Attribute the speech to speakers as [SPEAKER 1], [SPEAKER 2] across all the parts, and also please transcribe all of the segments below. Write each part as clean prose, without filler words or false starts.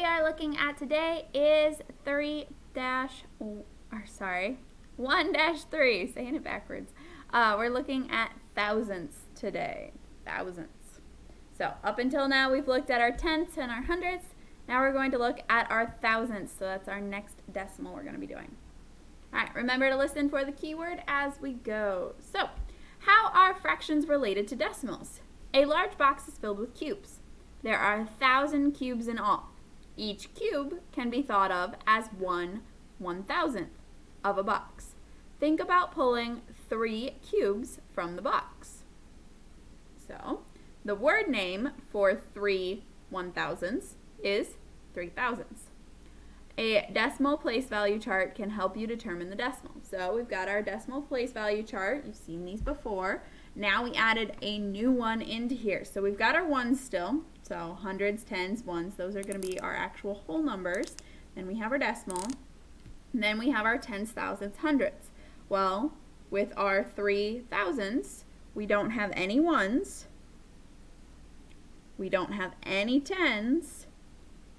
[SPEAKER 1] are looking at today is 1-3, saying it backwards. We're looking at thousandths today, thousandths. So up until now we've looked at our tenths and our hundredths. Now we're going to look at our thousandths, so that's our next decimal we're going to be doing. Alright, remember to listen for the keyword as we go. So, how are fractions related to decimals? A large box is filled with cubes. There are 1,000 cubes in all. Each cube can be thought of as 1/1000th of a box. Think about pulling 3 cubes from the box. So, the word name for 3/1000ths is 3,000ths. A decimal place value chart can help you determine the decimal. So we've got our decimal place value chart. You've seen these before. Now we added a new one into here. So we've got our ones still. So hundreds, tens, ones, those are going to be our actual whole numbers. Then we have our decimal. And then we have our tens, thousandths, hundredths. Well, with our 3,000ths, we don't have any ones. We don't have any tens.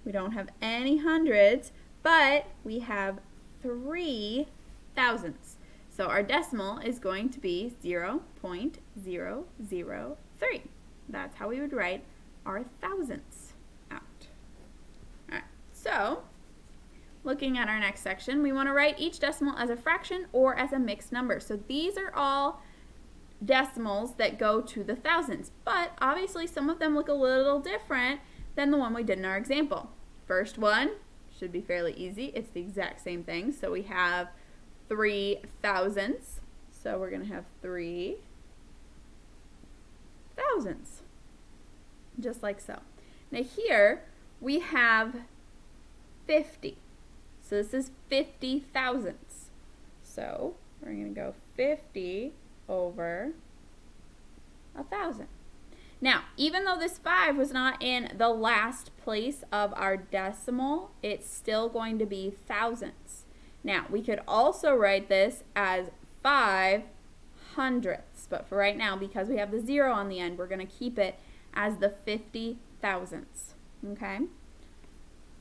[SPEAKER 1] We don't have any hundreds, but we have 3 thousandths. So our decimal is going to be 0.003. That's how we would write our thousandths out. All right, so looking at our next section, we want to write each decimal as a fraction or as a mixed number. So these are all decimals that go to the thousandths, but obviously some of them look a little different than the one we did in our example. First one should be fairly easy. It's the exact same thing. So we have 3 thousandths. So we're going to have 3 thousandths, just like so. Now here we have 50. So this is 50 thousandths. So we're going to go 50 over 1,000. Now, even though this 5 was not in the last place of our decimal, it's still going to be thousandths. Now, we could also write this as 5 hundredths, but for right now, because we have the 0 on the end, we're going to keep it as the 50 thousandths. Okay?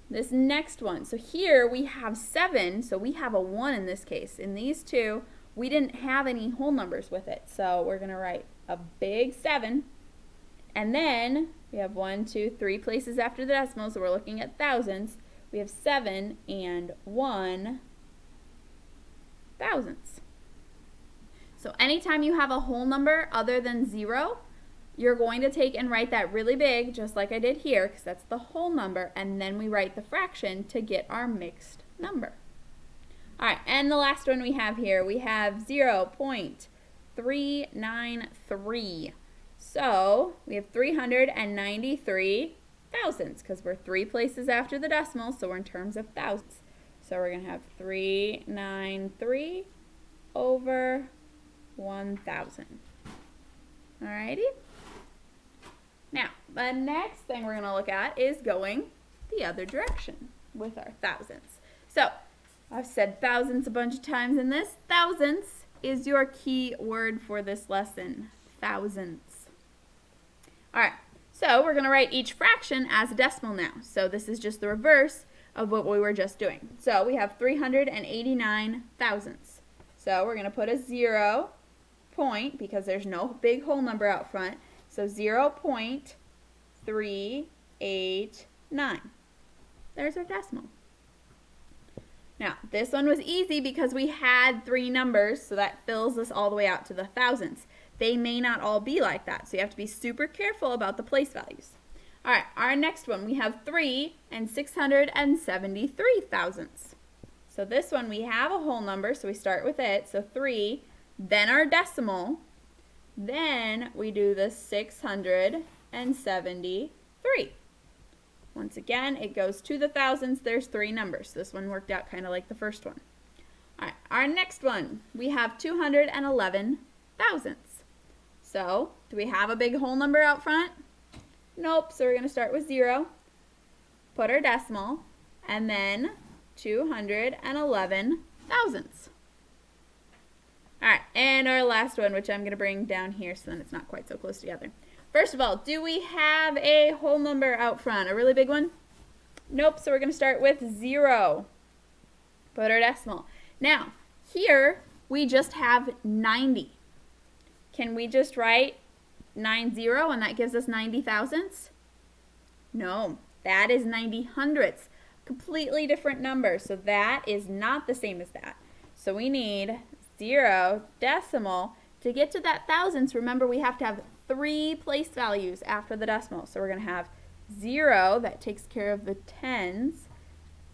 [SPEAKER 1] This next one, so here we have 7, so we have a 1 in this case. In these two, we didn't have any whole numbers with it, so we're going to write a big 7. And then we have 1, 2, 3 places after the decimal, so we're looking at thousandths. We have 7 and 1 thousandths. So anytime you have a whole number other than 0, you're going to take and write that really big, just like I did here, because that's the whole number, and then we write the fraction to get our mixed number. All right, and the last one we have here, we have 0.393. So we have 393 thousandths because we're 3 places after the decimal, so we're in terms of thousandths. So we're going to have 393 over 1,000. Alrighty? Now, the next thing we're going to look at is going the other direction with our thousandths. So, I've said thousandths a bunch of times in this. Thousandths is your key word for this lesson. Thousandths. Alright, so we're going to write each fraction as a decimal now. So this is just the reverse of what we were just doing. So we have 389 thousandths. So we're going to put a 0 point, because there's no big whole number out front. So 0.389. There's our decimal. Now, this one was easy because we had 3 numbers, so that fills us all the way out to the thousandths. They may not all be like that, so you have to be super careful about the place values. All right, our next one, we have 3 and 673 thousandths. So this one, we have a whole number, so we start with it. So 3, then our decimal, then we do the 673. Once again, it goes to the thousandths. There's 3 numbers. This one worked out kind of like the first one. All right, our next one, we have 211 thousandths. So, do we have a big whole number out front? Nope, so we're going to start with 0, put our decimal, and then 211 thousandths. All right, and our last one, which I'm going to bring down here so then it's not quite so close together. First of all, do we have a whole number out front, a really big one? Nope, so we're going to start with 0. Put our decimal. Now, here we just have 90. Can we just write 90 and that gives us 90 thousandths? No, that is 90 hundredths. Completely different number, so that is not the same as that. So we need 0 decimal. To get to that thousandths, remember we have to have 3 place values after the decimal. So we're going to have 0, that takes care of the tens,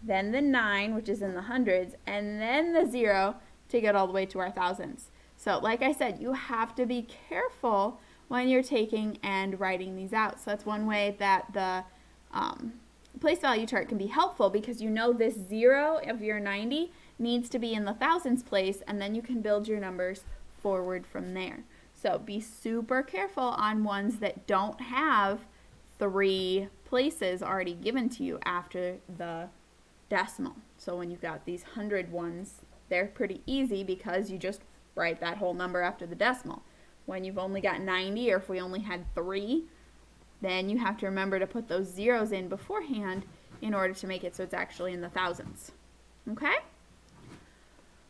[SPEAKER 1] then the 9, which is in the hundreds, and then the 0 to get all the way to our thousandths. So like I said, you have to be careful when you're taking and writing these out. So that's one way that the place value chart can be helpful, because you know this 0 of your 90 needs to be in the thousandths place, and then you can build your numbers forward from there. So be super careful on ones that don't have 3 places already given to you after the decimal. So when you've got these 100 ones, they're pretty easy because you just write that whole number after the decimal. When you've only got 90, or if we only had 3, then you have to remember to put those zeros in beforehand in order to make it so it's actually in the thousandths. Okay?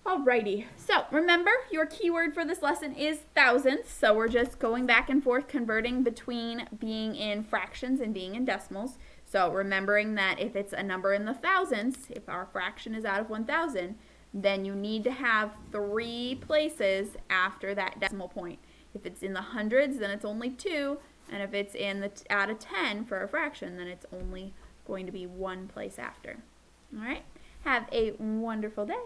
[SPEAKER 1] Alrighty, so remember your keyword for this lesson is thousandths, so we're just going back and forth converting between being in fractions and being in decimals. So remembering that if it's a number in the thousandths, if our fraction is out of 1,000, then you need to have 3 places after that decimal point. If it's in the hundreds, then it's only 2, and if it's in the out of 10 for a fraction, then it's only going to be 1 place after. All right, have a wonderful day.